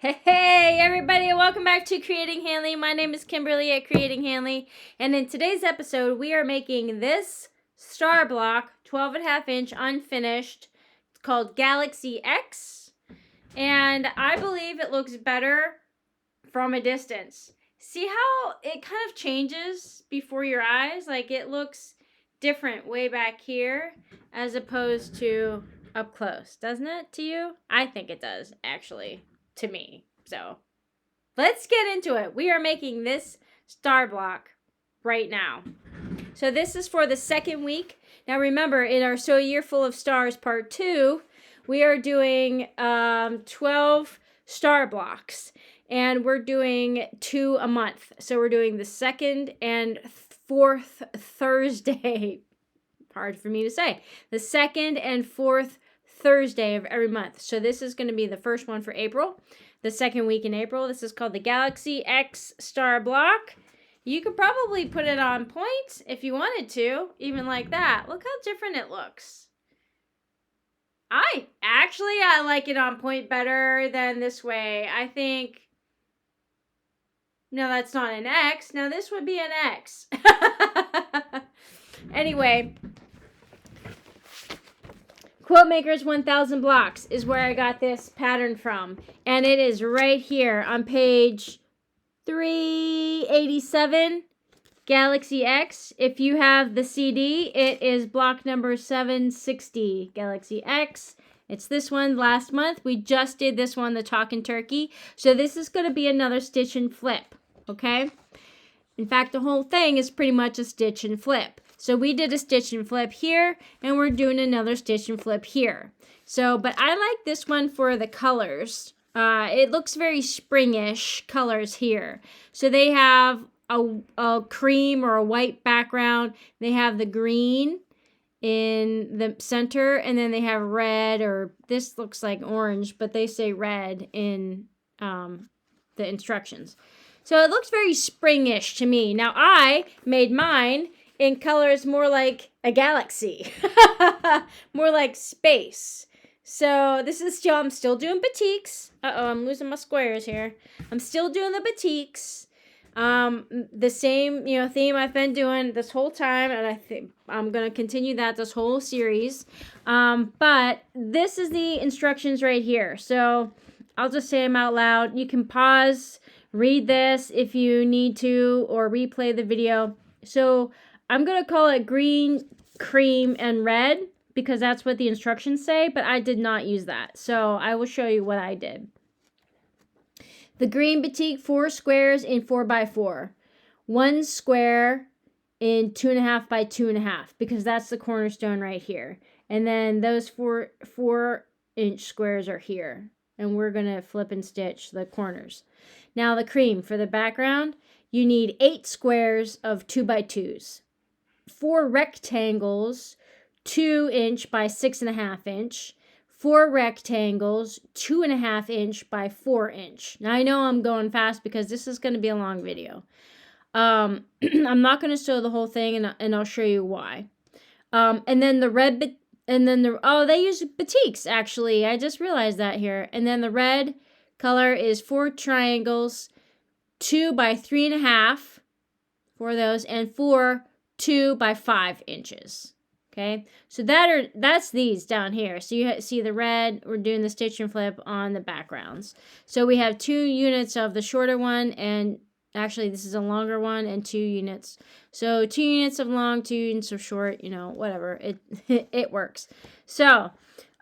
Hey everybody, welcome back to Creating Hanley. My name is Kimberly at Creating Hanley, and in today's episode we are making this star block 12.5 inch unfinished. It's called Galaxy X, and I believe it looks better from a distance. See how it kind of changes before your eyes? Like it looks different way back here as opposed to up close, doesn't it to you? I think it does, actually, to me. So let's get into it. We are making this star block right now. So this is for the second week. Now remember, in our So Year Full of Stars part 2, we are doing 12 star blocks. And we're doing 2 a month. So we're doing the second and fourth Thursday. Hard for me to say. The second and fourth Thursday of every month. So this is going to be the first one for April. The second week in April. This is called the Galaxy X Star Block. You could probably put it on point if you wanted to. Even like that. Look how different it looks. I like it on point better than this way. I think... No, that's not an X. Now this would be an X. Anyway, Quiltmaker's 1000 Blocks is where I got this pattern from. And it is right here on page 387, Galaxy X. If you have the CD, it is block number 760, Galaxy X. It's this one last month. We just did this one, the Talkin Turkey. So this is going to be another stitch and flip. Okay? In fact, the whole thing is pretty much a stitch and flip. So we did a stitch and flip here, and we're doing another stitch and flip here. So, but I like this one for the colors. It looks very springish colors here. So they have a cream or a white background. They have the green in the center, and then they have red, or this looks like orange, but they say red in the instructions. So it looks very springish to me. Now I made mine in colors more like a galaxy, more like space. So this is still, I'm still doing batiks. I'm losing my squares here. I'm still doing the batiks. The same, theme I've been doing this whole time, and I think I'm going to continue that this whole series. But this is the instructions right here. So I'll just say them out loud. You can pause, read this if you need to, or replay the video. So I'm going to call it green, cream, and red because that's what the instructions say, but I did not use that. So I will show you what I did. The green batik, 4 squares in 4x4. 1 square in 2.5 by 2.5 because that's the cornerstone right here. And then those 4-inch squares are here. And we're going to flip and stitch the corners. Now the cream, for the background, you need 8 squares of 2x2s. 4 rectangles, 2-inch by 6.5 inch. 4 rectangles, 2.5 inch by 4 inch. Now I know I'm going fast because this is going to be a long video. I'm not going to show the whole thing, and I'll show you why. And then the red, they use batiks actually. I just realized that here. And then the red color is 4 triangles, 2 by 3.5 for those, and 4 2 by 5 inches. Okay, so that's these down here. So you see the red, we're doing the stitch and flip on the backgrounds. So we have 2 units of the shorter one, and actually this is a longer one, and 2 units. So 2 units of long, 2 units of short, whatever, it works. So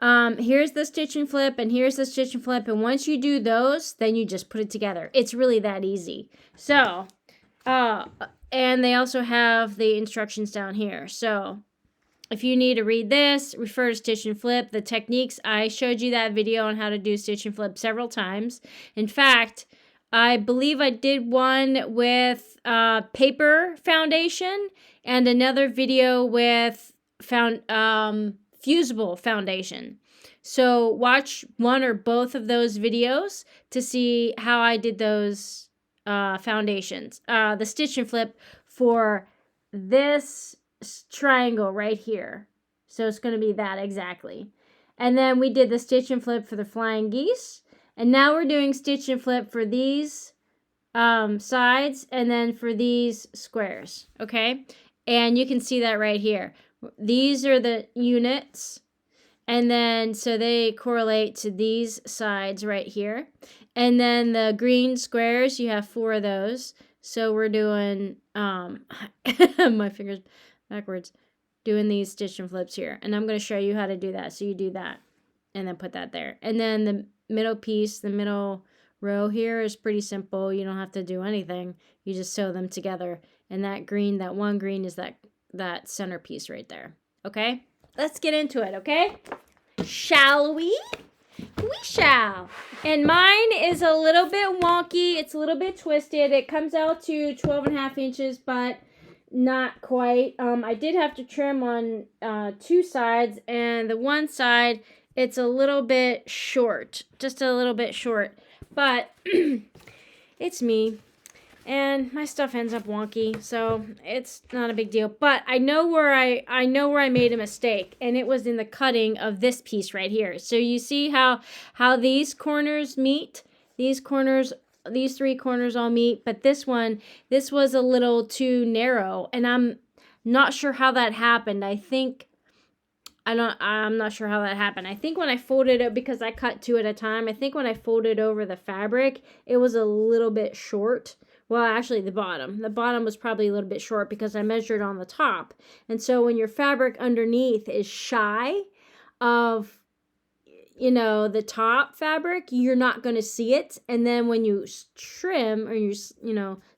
here's the stitch and flip, and here's the stitch and flip, and once you do those, then you just put it together. It's really that easy. So, and they also have the instructions down here. So if you need to read this, refer to stitch and flip. The techniques, I showed you that video on how to do stitch and flip several times. In fact, I believe I did one with paper foundation and another video with fusible foundation. So watch one or both of those videos to see how I did those foundations. The stitch and flip for this triangle right here. So it's going to be that exactly. And then we did the stitch and flip for the flying geese. And now we're doing stitch and flip for these sides and then for these squares, okay? And you can see that right here. These are the units, and then so they correlate to these sides right here. And then the green squares, you have 4 of those. So we're doing my fingers backwards, doing these stitch and flips here. And I'm going to show you how to do that. So you do that and then put that there. And then the middle piece, the middle row here is pretty simple. You don't have to do anything. You just sew them together. And that green, that one green is that center piece right there. Okay? Let's get into it, okay? Shall we? We shall. And mine is a little bit wonky. It's a little bit twisted. It comes out to 12.5 inches, but not quite. I did have to trim on 2 sides, and the one side, it's a little bit short. Just a little bit short. But it's me. And my stuff ends up wonky, so it's not a big deal. But I know where I made a mistake, and it was in the cutting of this piece right here. So you see how these corners meet? These 3 corners all meet, but this was a little too narrow, and I'm not sure how that happened. I'm not sure how that happened. I think when I folded it, because I cut 2 at a time, I think when I folded over the fabric, it was a little bit short. Well, actually the bottom was probably a little bit short because I measured on the top. And so when your fabric underneath is shy of, the top fabric, you're not going to see it. And then when you trim or you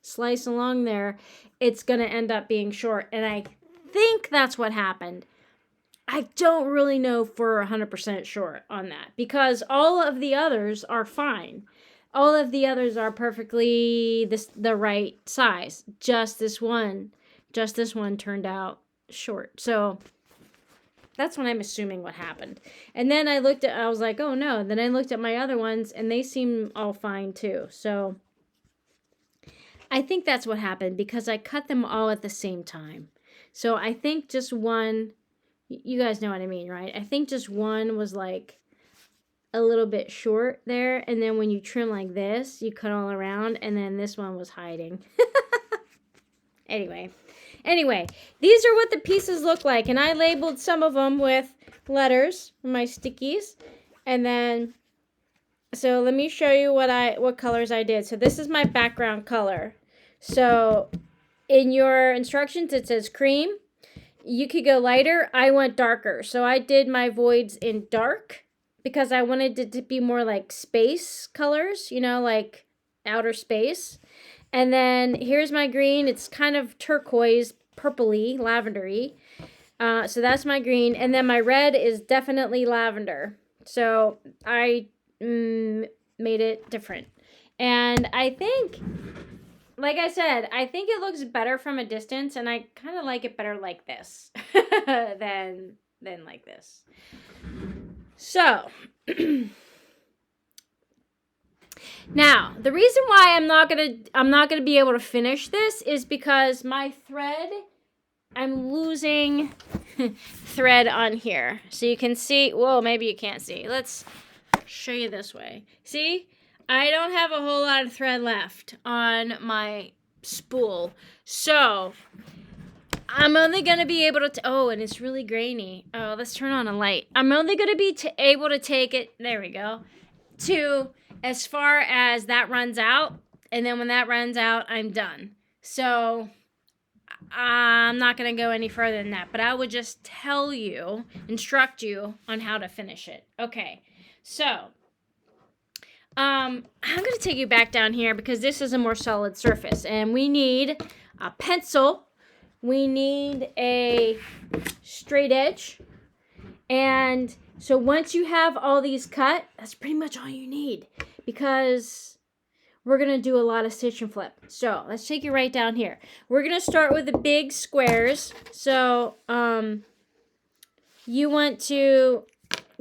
slice along there, it's going to end up being short. And I think that's what happened. I don't really know for 100% sure on that because all of the others are fine. All of the others are perfectly the right size. Just this one turned out short. So that's what I'm assuming what happened. And then I was like, oh no. Then I looked at my other ones and they seem all fine too. So I think that's what happened because I cut them all at the same time. So I think just one, you guys know what I mean, right? I think just one was like a little bit short there, and then when you trim like this, you cut all around, and then this one was hiding. Anyway, these are what the pieces look like, and I labeled some of them with letters, my stickies, and then, so let me show you what colors I did. So this is my background color. So in your instructions, it says cream. You could go lighter. I went darker, so I did my voids in dark, because I wanted it to be more like space colors, like outer space. And then here's my green. It's kind of turquoise, purpley, lavendery. So that's my green. And then my red is definitely lavender. So I made it different. And I think, like I said, I think it looks better from a distance. And I kind of like it better like this than like this. So, now, the reason why I'm not gonna be able to finish this is because my thread, I'm losing thread on here. So you can see, whoa, maybe you can't see. Let's show you this way. See, I don't have a whole lot of thread left on my spool. So, I'm only going to be able to, oh, and it's really grainy. Oh, let's turn on a light. I'm only going to be able to take it, there we go, to as far as that runs out. And then when that runs out, I'm done. So I'm not going to go any further than that. But I would just instruct you on how to finish it. Okay, so I'm going to take you back down here because this is a more solid surface. And we need a pencil. We need a straight edge. And so once you have all these cut, that's pretty much all you need because we're going to do a lot of stitch and flip. So let's take you right down here. We're going to start with the big squares. So you want to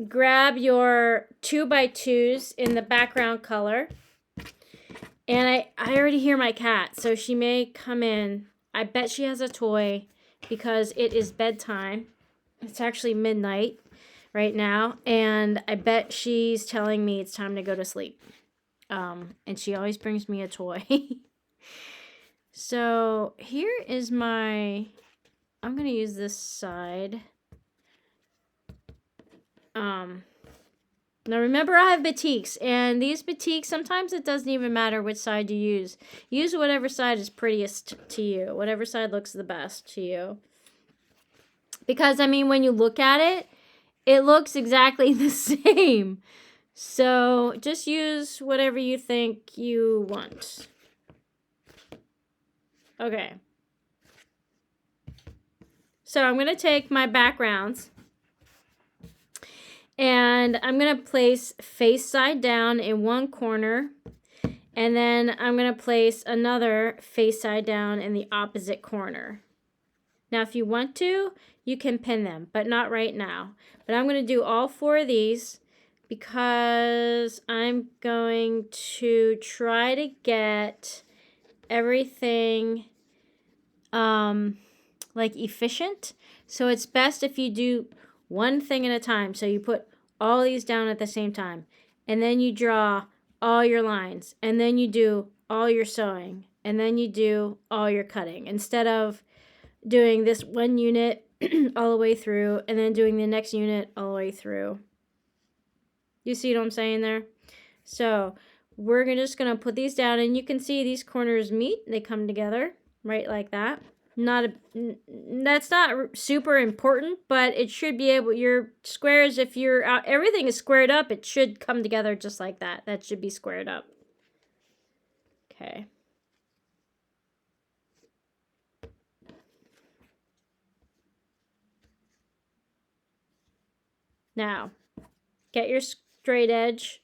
grab your 2x2s in the background color. And I already hear my cat, so she may come in. I bet she has a toy because it is bedtime. It's actually midnight. right now, and I bet she's telling me it's time to go to sleep. And she always brings me a toy. So here is my, I'm going to use this side. Now remember, I have batiks, and these batiks, sometimes it doesn't even matter which side you use. Use whatever side is prettiest to you, whatever side looks the best to you. Because, I mean, when you look at it, it looks exactly the same. So just use whatever you think you want. Okay. So I'm going to take my backgrounds, and I'm going to place face side down in one corner, and then I'm going to place another face side down in the opposite corner. Now, if you want to, you can pin them, but not right now. But I'm going to do all 4 of these because I'm going to try to get everything like efficient. So it's best if you do one thing at a time. So you put all these down at the same time, and then you draw all your lines, and then you do all your sewing, and then you do all your cutting, instead of doing this one unit all the way through and then doing the next unit all the way through. You see what I'm saying there? So we're just going to put these down, and you can see these corners meet. They come together right like that. That's not super important, but it should be able, your squares, if you're out, everything is squared up, it should come together just like that. That should be squared up. Okay. Now, get your straight edge.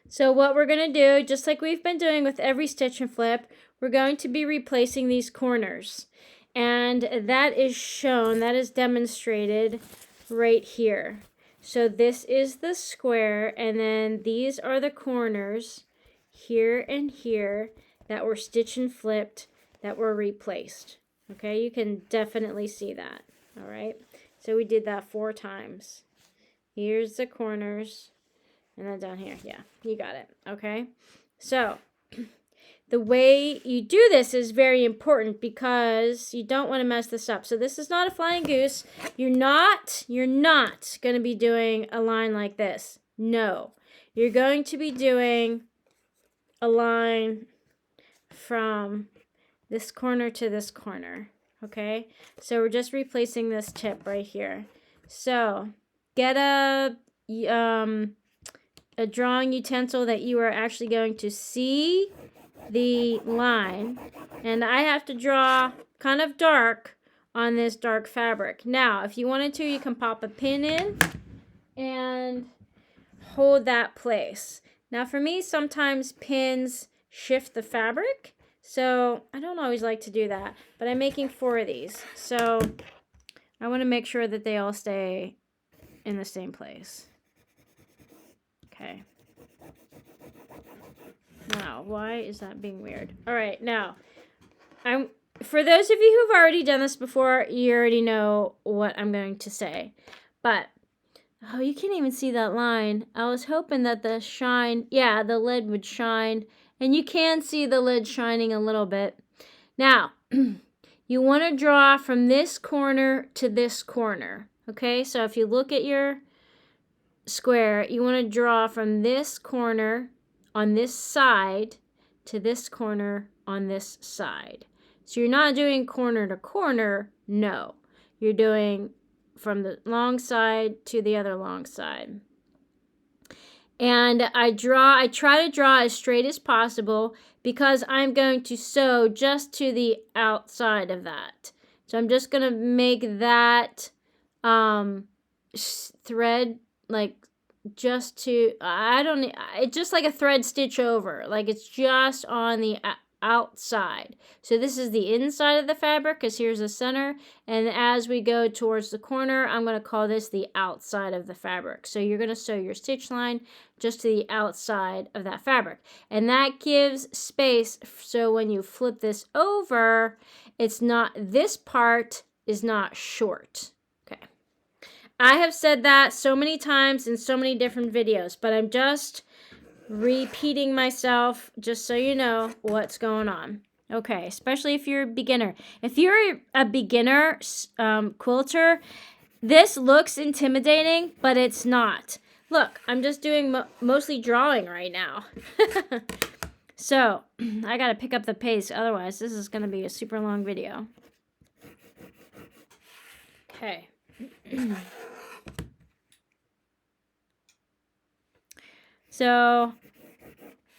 So what we're going to do, just like we've been doing with every stitch and flip, we're going to be replacing these corners. And that is shown, that is demonstrated right here. So this is the square, and then these are the corners here and here that were stitch and flipped, that were replaced. Okay, you can definitely see that. All right, so we did that 4 times. Here's the corners. And then down here, yeah, you got it, okay? So, the way you do this is very important because you don't want to mess this up. So this is not a flying goose. You're not going to be doing a line like this. No. You're going to be doing a line from this corner to this corner, okay? So we're just replacing this tip right here. So, get a drawing utensil that you are actually going to see the line, and I have to draw kind of dark on this dark fabric. Now, if you wanted to, you can pop a pin in and hold that place. Now, for me, sometimes pins shift the fabric, so I don't always like to do that, but I'm making 4 of these, so I want to make sure that they all stay in the same place. Okay. Now, why is that being weird? All right, now, for those of you who've already done this before, you already know what I'm going to say. But, oh, you can't even see that line. I was hoping that the lid would shine. And you can see the lid shining a little bit. Now, you want to draw from this corner to this corner. Okay, so if you look at your square, you want to draw from this corner on this side to this corner on this side. So you're not doing corner to corner, no. You're doing from the long side to the other long side. And I try to draw as straight as possible because I'm going to sew just to the outside of that. So I'm just going to make that thread like just to, it's just like a thread stitch over. Like it's just on the outside. So this is the inside of the fabric because here's the center. And as we go towards the corner, I'm going to call this the outside of the fabric. So you're going to sew your stitch line just to the outside of that fabric. And that gives space so when you flip this over, it's not, this part is not short. Okay. I have said that so many times in so many different videos, but I'm just repeating myself just so you know what's going on. Okay, especially if you're a beginner. If you're a beginner quilter, this looks intimidating, but it's not. Look, I'm just doing mostly drawing right now. So, I gotta pick up the pace, otherwise this is gonna be a super long video. Okay. So,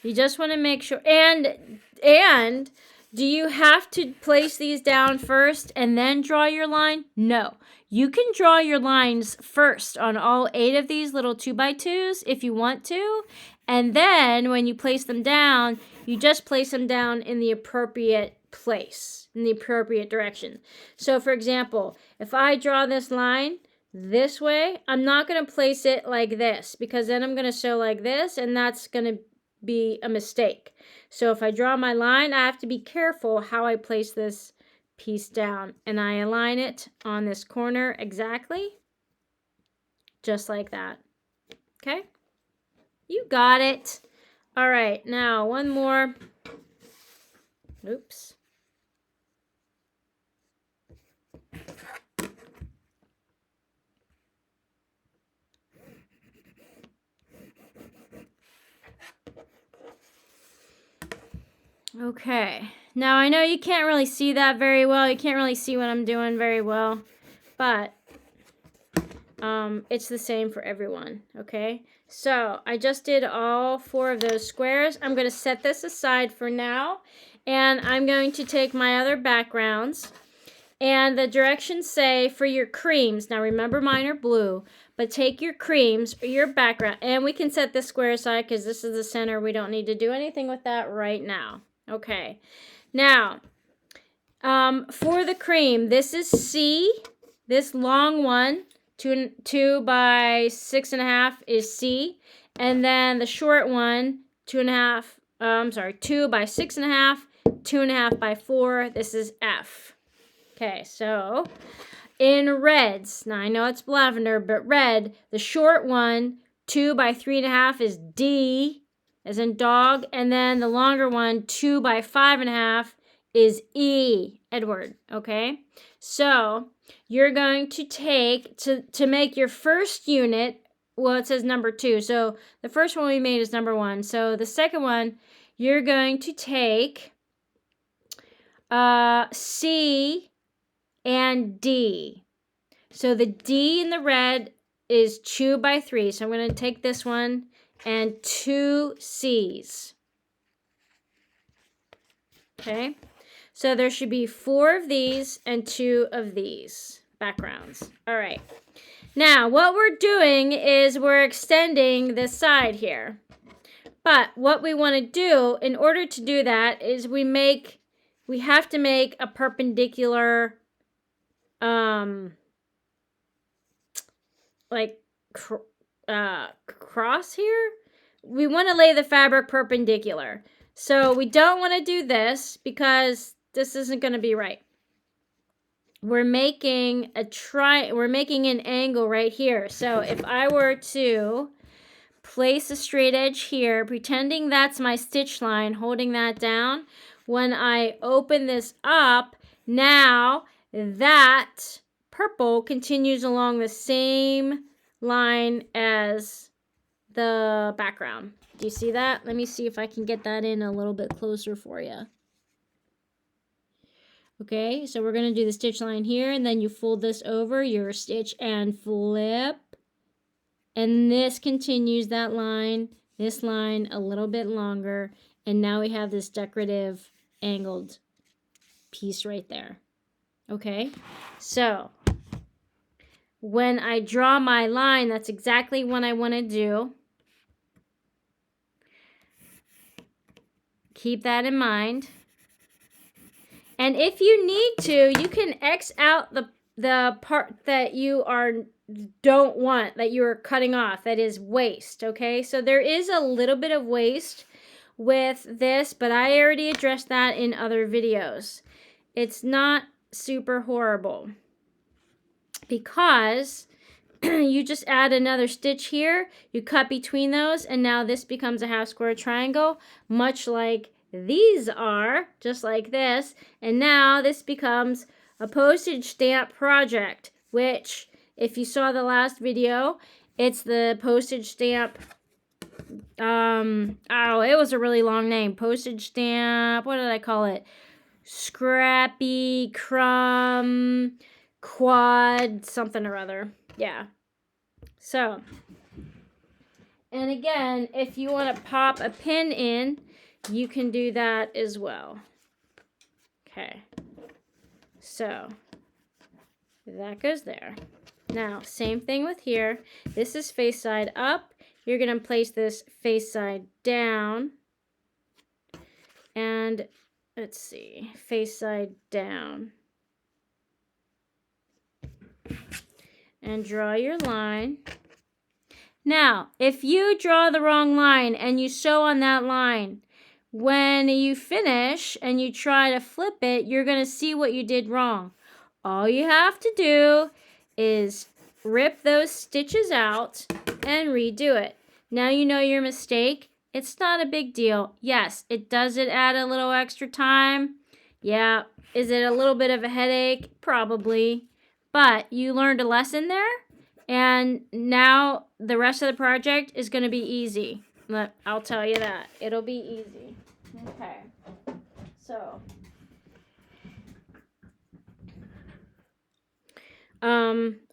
you just want to make sure, and do you have to place these down first and then draw your line? No. You can draw your lines first on all 8 of these little 2x2s if you want to, and then when you place them down, you just place them down in the appropriate place, in the appropriate direction. So, for example, if I draw this line this way, I'm not going to place it like this because then I'm going to sew like this, and that's going to be a mistake. So if I draw my line, I have to be careful how I place this piece down, and I align it on this corner exactly, just like that. Okay? You got it. All right, now one more. Oops. Okay, now I know you can't really see that very well. You can't really see what I'm doing very well, but it's the same for everyone, okay? So I just did all 4 of those squares. I'm going to set this aside for now, and I'm going to take my other backgrounds, and the directions say for your creams, now remember mine are blue, but take your creams or your background, and we can set this square aside because this is the center. We don't need to do anything with that right now. Okay, now for the cream, this is C, this long one, 2 by 6.5 is C, and then the short one, 2 by 6.5, 2.5 by 4, this is F. Okay, so in reds, now I know it's lavender, but red, the short one, 2 by 3.5 is D, as in dog, and then the longer one, 2 by 5.5 is E, Edward, okay? So you're going to take, to make your first unit, well, it says number 2, so the first one we made is number 1. So the second one, you're going to take C and D. So the D in the red is 2 by 3, so I'm going to take this one and 2 C's. Okay? So there should be 4 of these and 2 of these backgrounds. All right. Now, what we're doing is we're extending this side here. But what we want to do in order to do that is we have to make a perpendicular cross here. We want to lay the fabric perpendicular. So we don't want to do this because this isn't going to be right. We're making an angle right here. So if I were to place a straight edge here, pretending that's my stitch line, holding that down, when I open this up, now that purple continues along the same line as the background. Do you see that? Let me see if I can get that in a little bit closer for you. Okay, so we're going to do the stitch line here, and then you fold this over your stitch and flip. And this continues that line, this line a little bit longer, and now we have this decorative angled piece right there. Okay, so when I draw my line, that's exactly what I want to do. Keep that in mind. And if you need to, you can X out the part that you don't want, that you are cutting off, that is waste, okay? So there is a little bit of waste with this, but I already addressed that in other videos. It's not super horrible because you just add another stitch here, you cut between those, and now this becomes a half square triangle, much like these are, just like this. And now this becomes a postage stamp project, which, if you saw the last video, it's the postage stamp, oh, it was a really long name. Postage stamp, what did I call it? Scrappy, crumb, quad, something or other. Yeah. So, and again, if you want to pop a pin in, you can do that as well. Okay. So, that goes there. Now, same thing with here. This is face side up. You're going to place this face side down. And let's see, face side down. And draw your line. Now, if you draw the wrong line and you sew on that line, when you finish and you try to flip it, you're going to see what you did wrong. All you have to do is rip those stitches out and redo it. Now you know your mistake. It's not a big deal. Yes, it does add a little extra time. Yeah. Is it a little bit of a headache? Probably. But you learned a lesson there, and now the rest of the project is going to be easy. I'll tell you that. It'll be easy. Okay. So,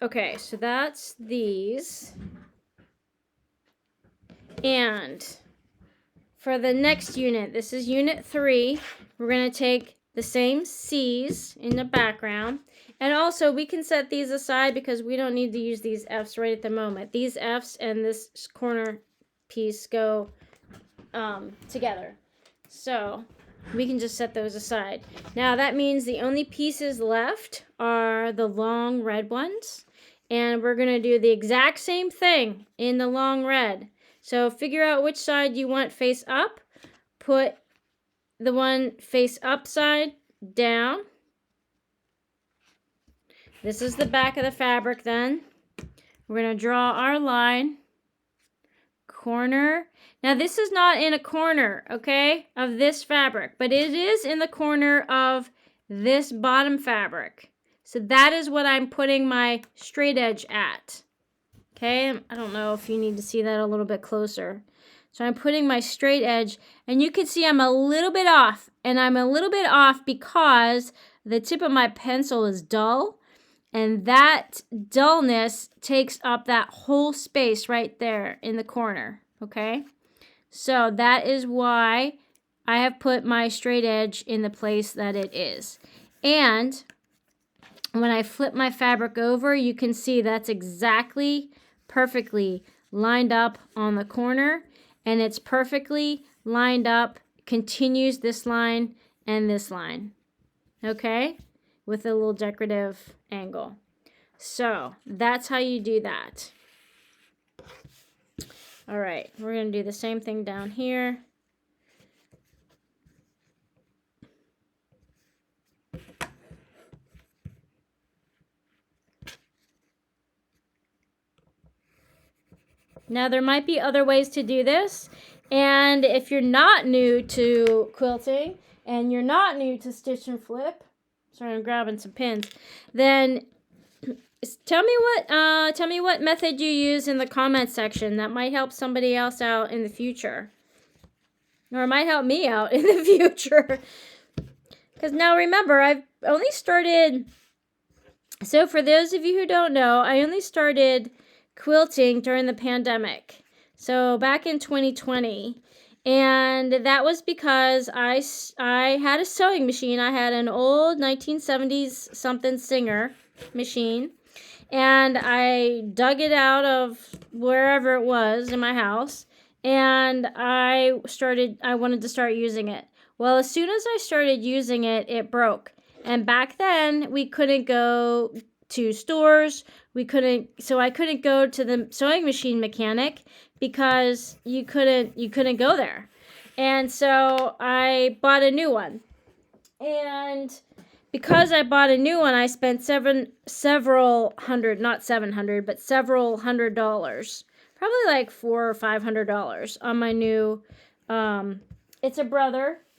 okay, so that's these. And for the next unit, this is unit 3, we're going to take the same C's in the background. And also, we can set these aside because we don't need to use these F's right at the moment. These F's and this corner piece go together. So, we can just set those aside. Now, that means the only pieces left are the long red ones. And we're going to do the exact same thing in the long red. So, figure out which side you want face up. Put the one face up side down. This is the back of the fabric then. We're going to draw our line. Corner. Now this is not in a corner, okay, of this fabric, but it is in the corner of this bottom fabric. So that is what I'm putting my straight edge at. Okay, I don't know if you need to see that a little bit closer. So I'm putting my straight edge, and you can see I'm a little bit off, and I'm a little bit off because the tip of my pencil is dull. And that dullness takes up that whole space right there in the corner, okay? So that is why I have put my straight edge in the place that it is. And when I flip my fabric over, you can see that's exactly perfectly lined up on the corner. And it's perfectly lined up, continues this line and this line, okay? With a little decorative angle. So that's how you do that. All right, we're going to do the same thing down here. Now there might be other ways to do this, and if you're not new to quilting and you're not new to stitch and flip, sorry, I'm grabbing some pins. Then tell me what method you use in the comment section. That might help somebody else out in the future, or it might help me out in the future. Because now remember, I've only started. So for those of you who don't know, I only started quilting during the pandemic. So back in 2020. And that was because I had a sewing machine. I had an old 1970s something Singer machine. And I dug it out of wherever it was in my house. And I wanted to start using it. Well, as soon as I started using it, it broke. And back then, we couldn't go to stores. So I couldn't go to the sewing machine mechanic because you couldn't go there. And so I bought a new one. And because I bought a new one, I spent several hundred, not 700, but several $100s, probably like $400 or $500 on my new. It's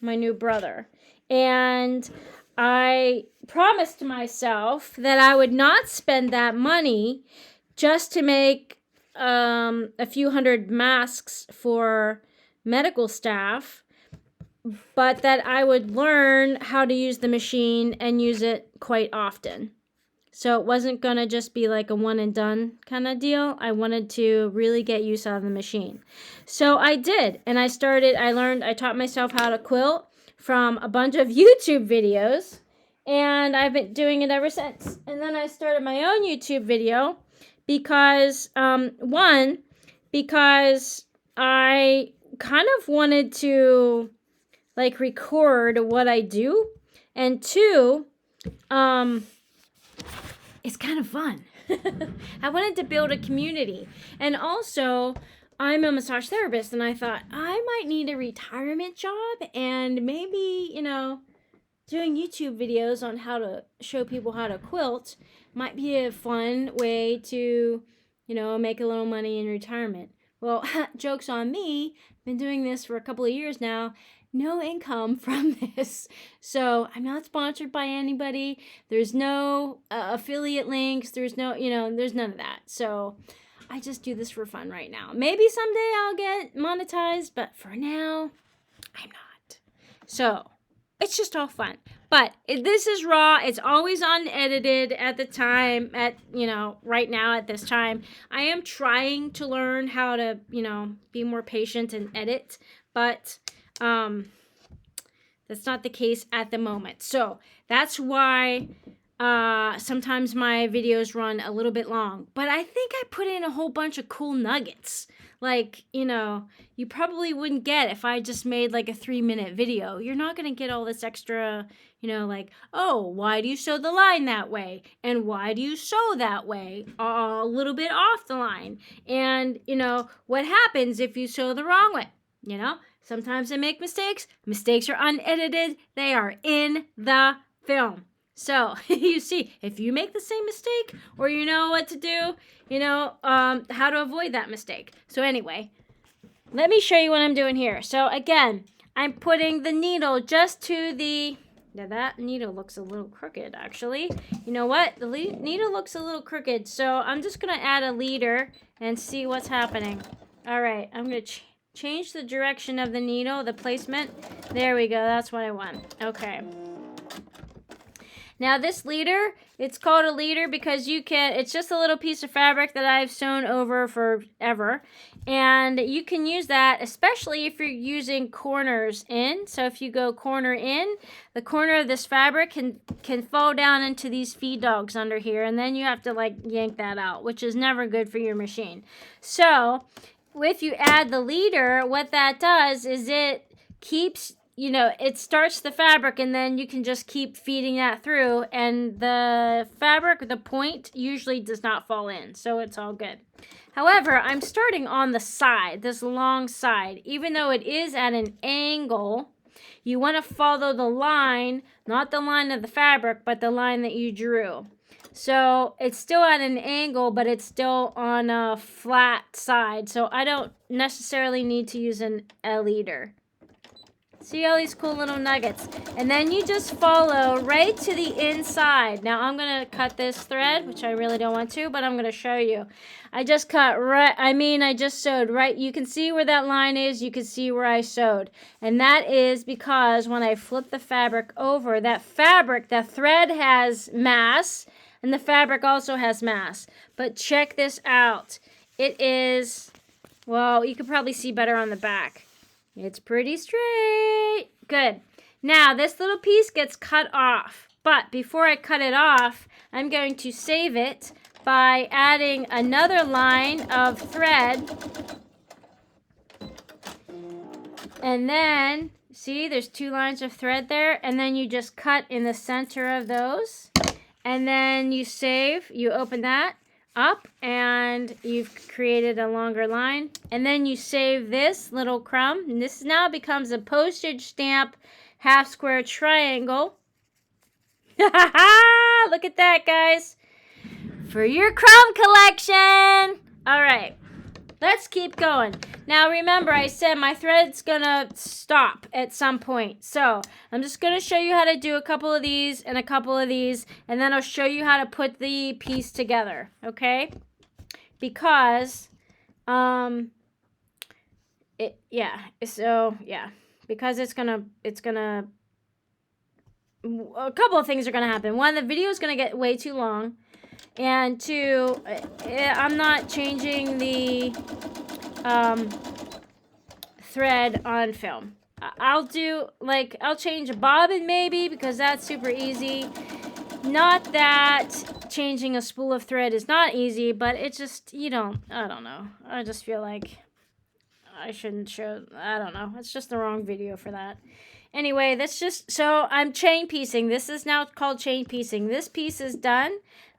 my new brother, and I promised myself that I would not spend that money just to make a few hundred masks for medical staff, but that I would learn how to use the machine and use it quite often. So it wasn't going to just be like a one and done kind of deal. I wanted to really get use out of the machine. So I did. And I taught myself how to quilt from a bunch of YouTube videos. And I've been doing it ever since. And then I started my own YouTube video because, because I kind of wanted to like record what I do. And two, it's kind of fun. I wanted to build a community. And also, I'm a massage therapist, and I thought I might need a retirement job, and maybe, doing YouTube videos on how to show people how to quilt might be a fun way to, make a little money in retirement. Well, joke's on me. I've been doing this for a couple of years now. No income from this. So I'm not sponsored by anybody. There's no affiliate links. There's no, there's none of that. So I just do this for fun right now. Maybe someday I'll get monetized, but for now, I'm not. So it's just all fun. But this is raw. It's always unedited at the time, right now at this time. I am trying to learn how to, be more patient and edit, but that's not the case at the moment. So that's why sometimes my videos run a little bit long. But I think I put in a whole bunch of cool nuggets. Like, you probably wouldn't get if I just made like a 3-minute video. You're not going to get all this extra, like, oh, why do you sew the line that way? And why do you sew that way? A little bit off the line. And, what happens if you sew the wrong way? Sometimes I make mistakes. Mistakes are unedited. They are in the film. So you see, if you make the same mistake or you know what to do, how to avoid that mistake. So anyway, let me show you what I'm doing here. So again, I'm putting the needle just to the... Now that needle looks a little crooked, actually. You know what? The needle looks a little crooked. So I'm just going to add a leader and see what's happening. All right, I'm going to change the direction of the needle, the placement. There we go. That's what I want. Okay. Now this leader, it's called a leader because it's just a little piece of fabric that I've sewn over forever. And you can use that, especially if you're using corners in. So if you go corner in, the corner of this fabric can fall down into these feed dogs under here. And then you have to like yank that out, which is never good for your machine. So if you add the leader, what that does is it keeps, it starts the fabric and then you can just keep feeding that through, and the fabric, the point usually does not fall in, so it's all good. However, I'm starting on the side, this long side. Even though it is at an angle, you want to follow the line, not the line of the fabric, but the line that you drew. So it's still at an angle, but it's still on a flat side. So I don't necessarily need to use a leader. See all these cool little nuggets. And then you just follow right to the inside. Now I'm going to cut this thread, which I really don't want to, but I'm going to show you. I just sewed right. You can see where that line is. You can see where I sewed. And that is because when I flip the fabric over, that thread has mass. And the fabric also has mass. But check this out. It is, well, you can probably see better on the back. It's pretty straight. Good. Now, this little piece gets cut off. But before I cut it off, I'm going to save it by adding another line of thread. And then See, there's 2 lines of thread there, and then you just cut in the center of those, and then you save, you open that up, and you've created a longer line, and then you save this little crumb, and this now becomes a postage stamp half square triangle. Look at that, guys, for your crumb collection. All right. Let's keep going. Now remember, I said my thread's gonna stop at some point. So I'm just gonna show you how to do a couple of these and a couple of these, and then I'll show you how to put the piece together, okay? Because, because it's gonna, a couple of things are gonna happen. One, the video is gonna get way too long. And 2, I'm not changing the thread on film. I'll change a bobbin maybe, because that's super easy. Not that changing a spool of thread is not easy, but it just, I don't know. I just feel like I shouldn't show, I don't know. It's just the wrong video for that. Anyway, so I'm chain piecing. This is now called chain piecing. This piece is done.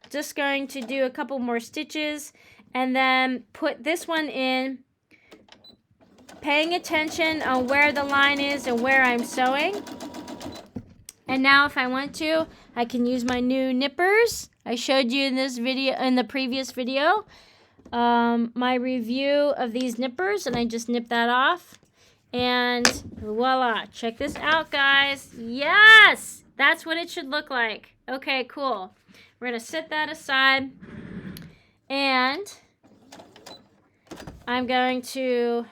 Just going to do a couple more stitches and then put this one in, paying attention on where the line is and where I'm sewing. And now if I want to, I can use my new nippers. I showed you in this video, in the previous video, my review of these nippers, and I just nip that off. And voila, check this out, guys. Yes, that's what it should look like. Okay, cool. We're going to set that aside, and I'm going to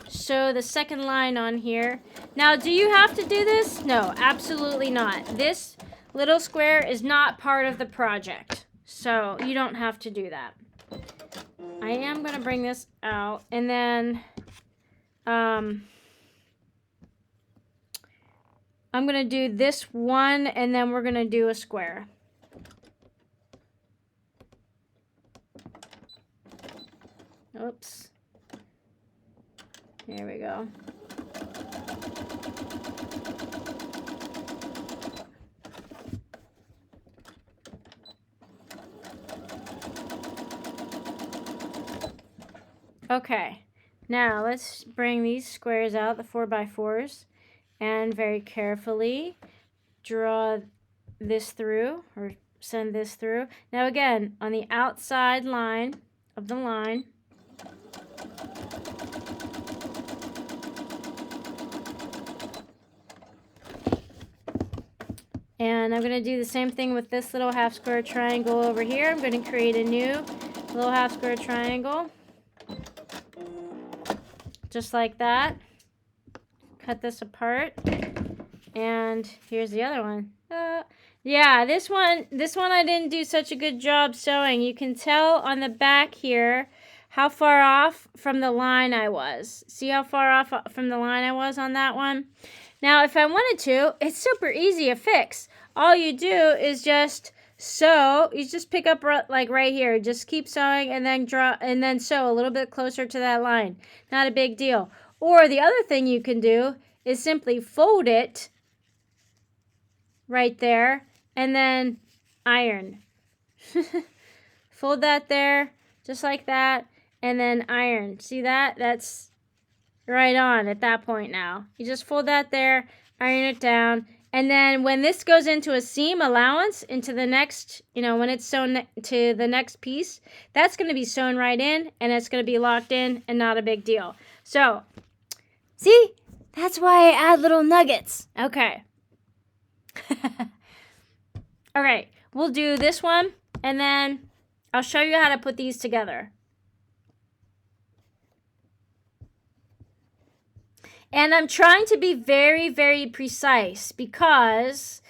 sew the second line on here. Now, do you have to do this? No, absolutely not. This little square is not part of the project, so you don't have to do that. I am going to bring this out, and then I'm going to do this one, and then we're going to do a square. Oops. There we go. Okay. Now let's bring these squares out, the 4x4s, and very carefully draw this through, or send this through. Now again, on the outside line of the line, and I'm going to do the same thing with this little half square triangle over here. I'm going to create a new little half square triangle, just like that. Cut this apart, and here's the other one. Yeah, this one I didn't do such a good job sewing. You can tell on the back here how far off from the line I was. See how far off from the line I was on that one? Now, if I wanted to, it's super easy to fix. All you do is just sew. You just pick up like right here. Just keep sewing and then draw and then sew a little bit closer to that line. Not a big deal. Or the other thing you can do is simply fold it right there and then iron. Fold that there, just like that, and then iron. See that? That's right on at that point now. You just fold that there, iron it down, and then when this goes into a seam allowance, into the next, when it's sewn to the next piece, that's going to be sewn right in, and it's going to be locked in, and not a big deal. So, see? That's why I add little nuggets. Okay. All right, we'll do this one, and then I'll show you how to put these together. And I'm trying to be very, very precise because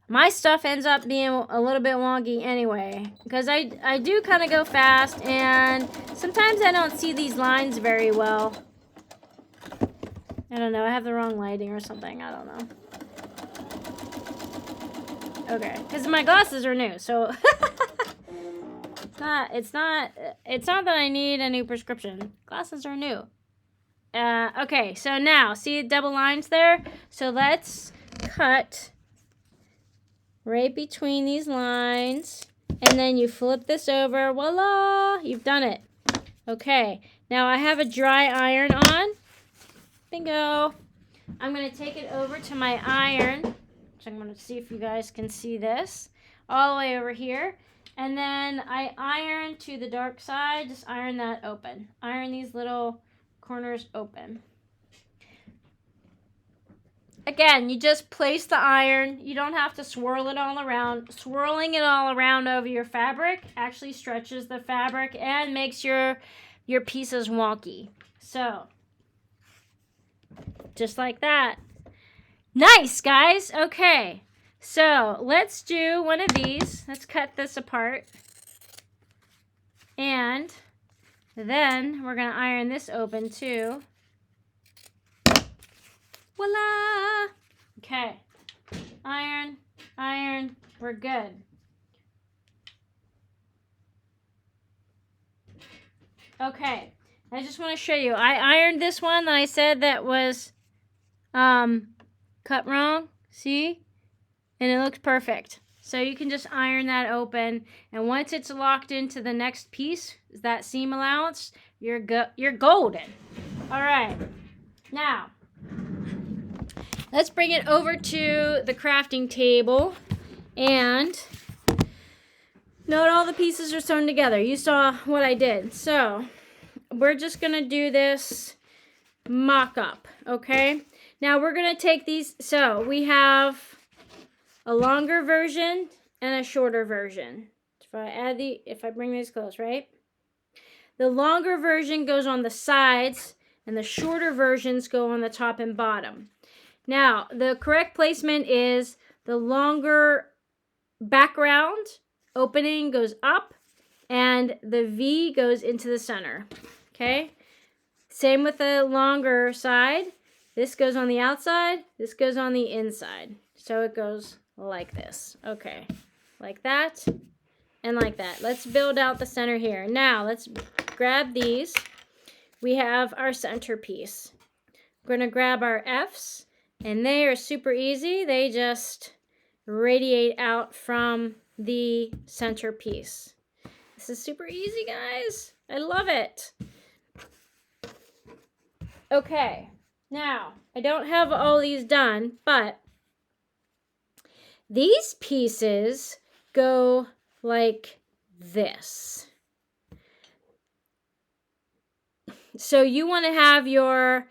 my stuff ends up being a little bit wonky anyway. Because I do kind of go fast, and sometimes I don't see these lines very well. I don't know, I have the wrong lighting or something, I don't know. Okay, because my glasses are new, so it's not that I need a new prescription. Glasses are new. Okay, so now, see the double lines there? So let's cut right between these lines. And then you flip this over. Voila! You've done it. Okay, now I have a dry iron on. Bingo! I'm going to take it over to my iron. So I'm going to see if you guys can see this. All the way over here. And then I iron to the dark side. Just iron that open. Iron these little corners open. Again, you just place the iron. You don't have to swirl it all around. Swirling it all around over your fabric actually stretches the fabric and makes your pieces wonky. So, just like that. Nice, guys. Okay. So, let's do one of these. Let's cut this apart. And then we're going to iron this open too. Voila! Okay. Iron, iron, we're good. Okay. I just want to show you. I ironed this one that I said that was cut wrong. See? And it looks perfect. So you can just iron that open, and once it's locked into the next piece, that seam allowance, you're golden. All right. Now, let's bring it over to the crafting table and note all the pieces are sewn together. You saw what I did. So we're just going to do this mock-up, okay? Now we're going to take these. So we have a longer version and a shorter version. If I bring these close, right? The longer version goes on the sides and the shorter versions go on the top and bottom. Now, the correct placement is the longer background opening goes up and the V goes into the center. Okay? Same with the longer side. This goes on the outside. This goes on the inside. So it goes like this. Okay. Like that and like that. Let's build out the center here. Now, let's grab these. We have our centerpiece. We're going to grab our Fs. And they are super easy. They just radiate out from the centerpiece. This is super easy, guys. I love it. Okay. Now, I don't have all these done, but these pieces go like this. So you want to have your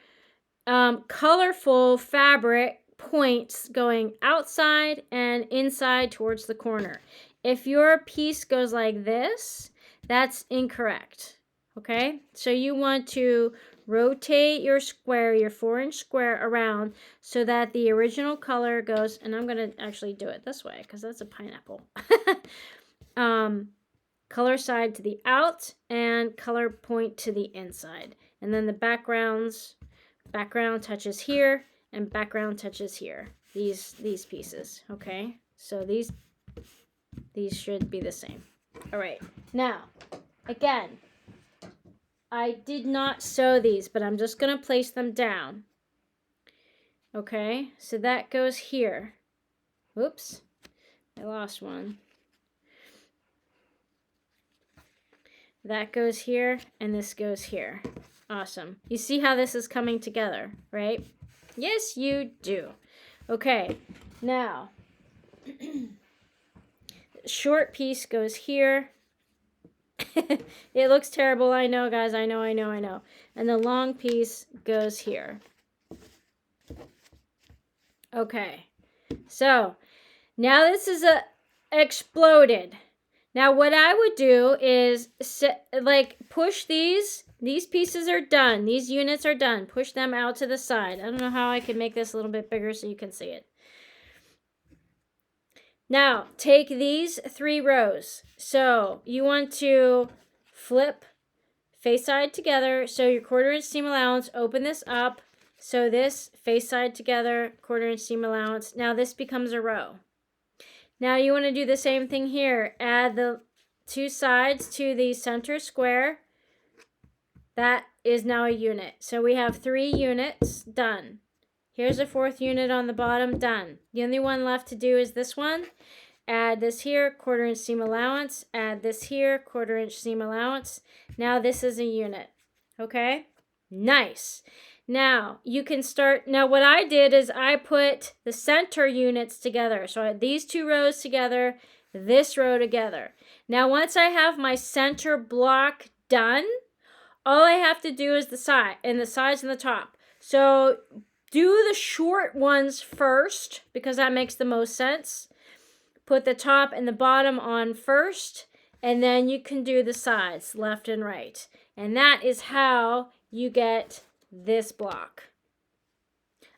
colorful fabric points going outside and inside towards the corner. If your piece goes like this, that's incorrect. Okay? So you want to rotate your square, your 4-inch square around so that the original color goes, and I'm going to actually do it this way because that's a pineapple. Color side to the out and color point to the inside. And then the background touches here and background touches here. These pieces, okay? So these should be the same. All right. Now, again, I did not sew these, but I'm just going to place them down. Okay? So that goes here. Oops. I lost one. That goes here, and this goes here. Awesome. You see how this is coming together, right? Yes, you do. Okay, now, short piece goes here. It looks terrible, I know, guys. I know. And the long piece goes here. Okay, so now this is exploded. Now what I would do is push these pieces are done. These units are done. Push them out to the side. I don't know how I can make this a little bit bigger so you can see it. Now, take these 3 rows. So you want to flip face side together. So your 1/4-inch seam allowance, open this up. So this face side together, 1/4-inch seam allowance. Now this becomes a row. Now you want to do the same thing here. Add the 2 sides to the center square. That is now a unit. So we have 3 units done. Here's a 4th unit on the bottom, done. The only one left to do is this one. Add this here, 1/4 inch seam allowance. Add this here, 1/4 inch seam allowance. Now this is a unit. Okay? Nice. Now you can start. Now what I did is I put the center units together. So I had these 2 rows together, this row together. Now once I have my center block done, all I have to do is the side and the sides and the top. So do the short ones first because that makes the most sense. Put the top and the bottom on first, and then you can do the sides, left and right. And that is how you get this block.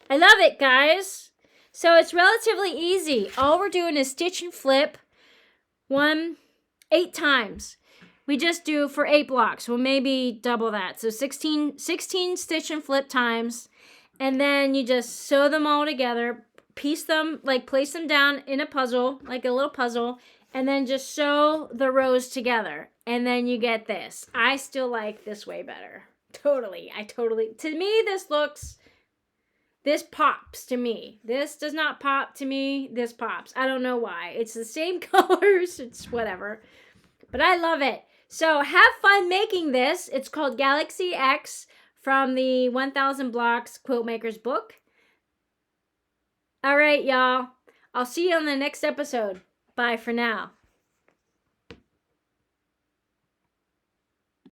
I love it, guys. So it's relatively easy. All we're doing is stitch and flip 8 times. We just do for 8 blocks. Well, maybe double that. So 16 stitch and flip times. And then you just sew them all together. Piece them, like place them down in a puzzle, like a little puzzle, and then just sew the rows together. And then you get this. I still like this way better. Totally. To me, this pops to me. This does not pop to me. This pops. I don't know why. It's the same colors. It's whatever. But I love it. So have fun making this. It's called Galaxy X from the 1000 Blocks Quiltmaker's book. All right, y'all. I'll see you on the next episode. Bye for now.